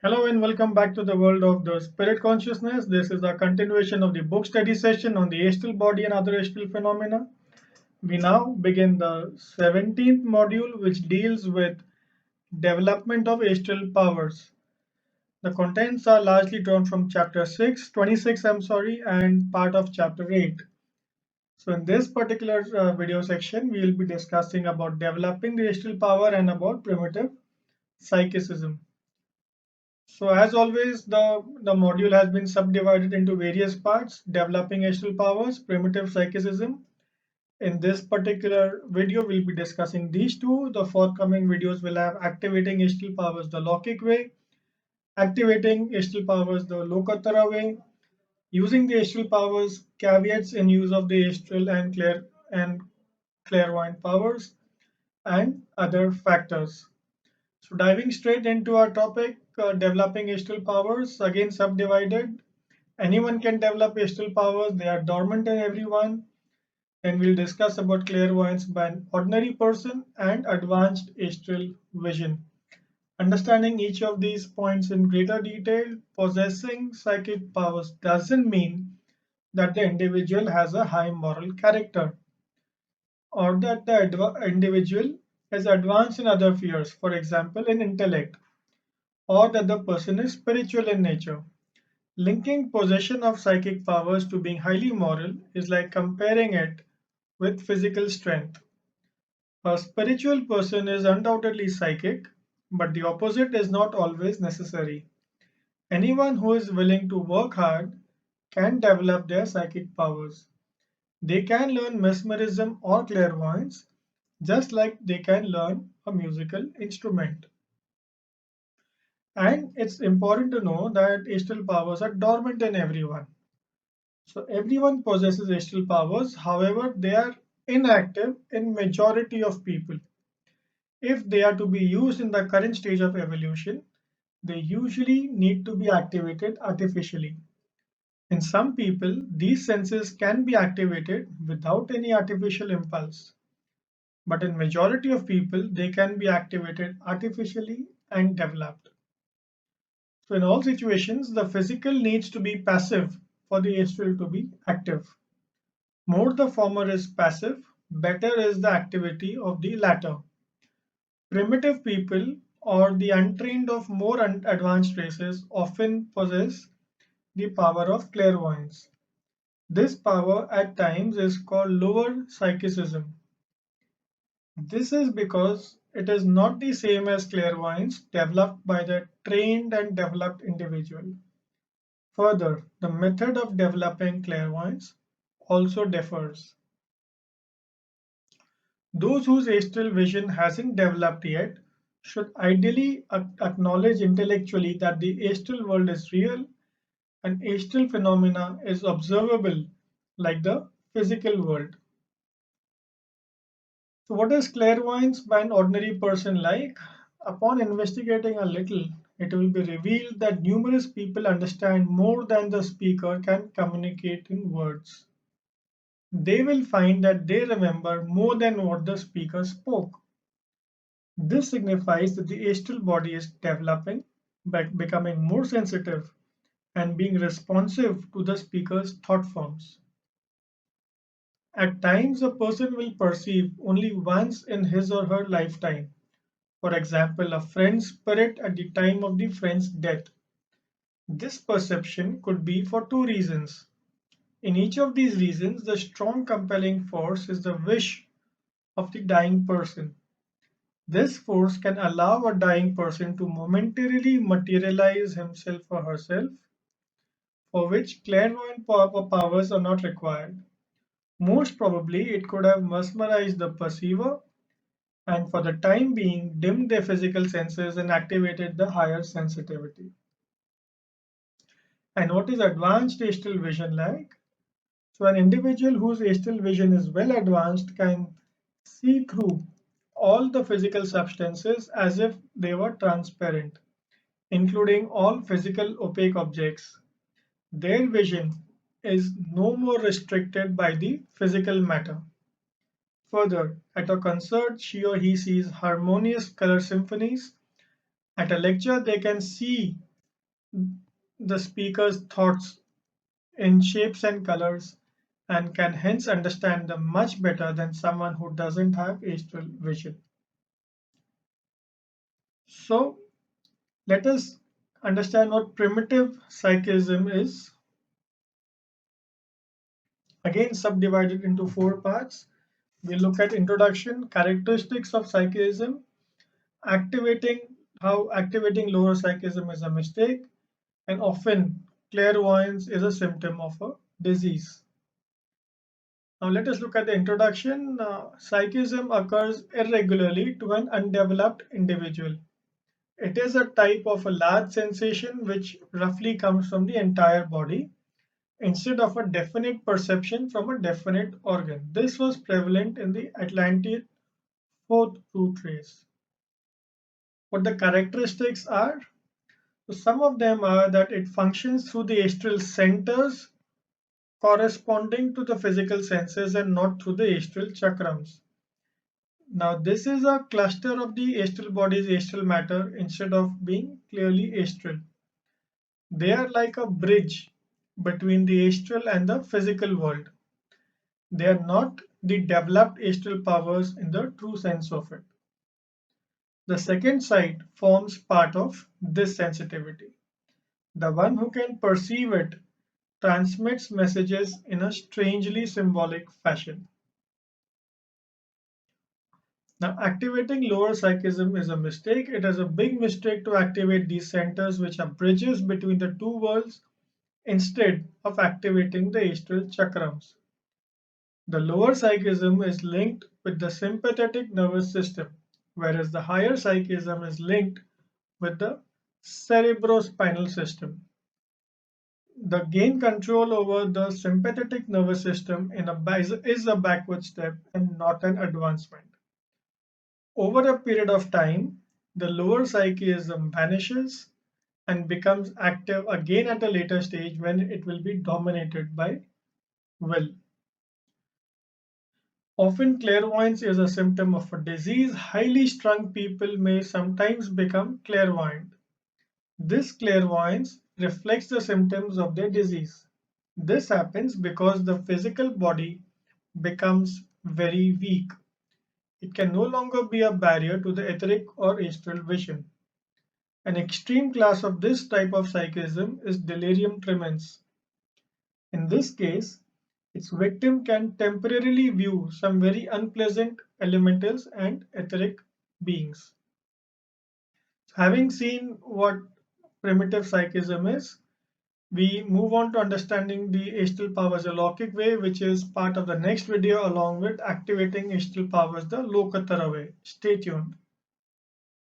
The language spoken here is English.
Hello and welcome back to the world of the spirit consciousness. This is a continuation of the book study session on the astral body and other astral phenomena. We now begin the 17th module, which deals with development of astral powers. The contents are largely drawn from chapter 26, and part of chapter 8. So in this particular video section, we will be discussing about developing the astral power and about primitive psychicism. So as always, the module has been subdivided into various parts: developing astral powers, primitive psychicism. In this particular video, we'll be discussing these two. The forthcoming videos will have activating astral powers the Lockic way, activating astral powers the Lokotara way, using the astral powers, caveats in use of the astral and clairvoyant powers, and other factors. So diving straight into our topic, developing astral powers, again subdivided. Anyone can develop astral powers, they are dormant in everyone. Then we'll discuss about clairvoyance by an ordinary person and advanced astral vision. Understanding each of these points in greater detail, possessing psychic powers doesn't mean that the individual has a high moral character or that the individual is advanced in other spheres, for example, in intellect, or that the person is spiritual in nature. Linking possession of psychic powers to being highly moral is like comparing it with physical strength. A spiritual person is undoubtedly psychic, but the opposite is not always necessary. Anyone who is willing to work hard can develop their psychic powers. They can learn mesmerism or clairvoyance just like they can learn a musical instrument. And it's important to know that astral powers are dormant in everyone. So everyone possesses astral powers, however, they are inactive in majority of people. If they are to be used in the current stage of evolution, they usually need to be activated artificially. In some people, these senses can be activated without any artificial impulse. But in majority of people, they can be activated artificially and developed. So in all situations, the physical needs to be passive for the astral to be active. More the former is passive, better is the activity of the latter. Primitive people or the untrained of more advanced races often possess the power of clairvoyance. This power at times is called lower psychicism. This is because it is not the same as clairvoyance developed by the trained and developed individual. Further, the method of developing clairvoyance also differs. Those whose astral vision hasn't developed yet should ideally acknowledge intellectually that the astral world is real and astral phenomena is observable like the physical world. So, what is clairvoyance by an ordinary person like? Upon investigating a little, it will be revealed that numerous people understand more than the speaker can communicate in words. They will find that they remember more than what the speaker spoke. This signifies that the astral body is developing, becoming more sensitive, and being responsive to the speaker's thought forms. At times, a person will perceive only once in his or her lifetime. For example, a friend's spirit at the time of the friend's death. This perception could be for two reasons. In each of these reasons, the strong compelling force is the wish of the dying person. This force can allow a dying person to momentarily materialize himself or herself, for which clairvoyant powers are not required. Most probably, it could have mesmerized the perceiver and for the time being dimmed their physical senses and activated the higher sensitivity. And what is advanced astral vision like? So an individual whose astral vision is well advanced can see through all the physical substances as if they were transparent, including all physical opaque objects. Their vision is no more restricted by the physical matter. Further, at a concert, she or he sees harmonious color symphonies. At a lecture, they can see the speaker's thoughts in shapes and colors and can hence understand them much better than someone who doesn't have astral vision. So, let us understand what primitive psychism is. Again, subdivided into four parts. We look at introduction, characteristics of psychism, activating how activating lower psychism is a mistake, and often clairvoyance is a symptom of a disease. Now let us look at the introduction. Psychism occurs irregularly to an undeveloped individual. It is a type of a large sensation which roughly comes from the entire body instead of a definite perception from a definite organ. This was prevalent in the Atlantean fourth root race. What the characteristics are? So some of them are that it functions through the astral centers corresponding to the physical senses and not through the astral chakrams. Now, this is a cluster of the astral body's astral matter instead of being clearly astral. They are like a bridge between the astral and the physical world. They are not the developed astral powers in the true sense of it. The second side forms part of this sensitivity. The one who can perceive it transmits messages in a strangely symbolic fashion. Now, activating lower psychism is a mistake. It is a big mistake to activate these centers, which are bridges between the two worlds, instead of activating the astral chakrams. The lower psychism is linked with the sympathetic nervous system, whereas the higher psychism is linked with the cerebrospinal system. The gain control over the sympathetic nervous system is a backward step and not an advancement. Over a period of time, the lower psychism vanishes and becomes active again at a later stage when it will be dominated by will. Often, clairvoyance is a symptom of a disease. Highly strung people may sometimes become clairvoyant. This clairvoyance reflects the symptoms of their disease. This happens because the physical body becomes very weak. It can no longer be a barrier to the etheric or astral vision. An extreme class of this type of psychism is delirium tremens. In this case, its victim can temporarily view some very unpleasant elementals and etheric beings. Having seen what primitive psychism is, we move on to understanding the astral powers alaukic way, which is part of the next video along with activating astral powers the Lokatara way. Stay tuned.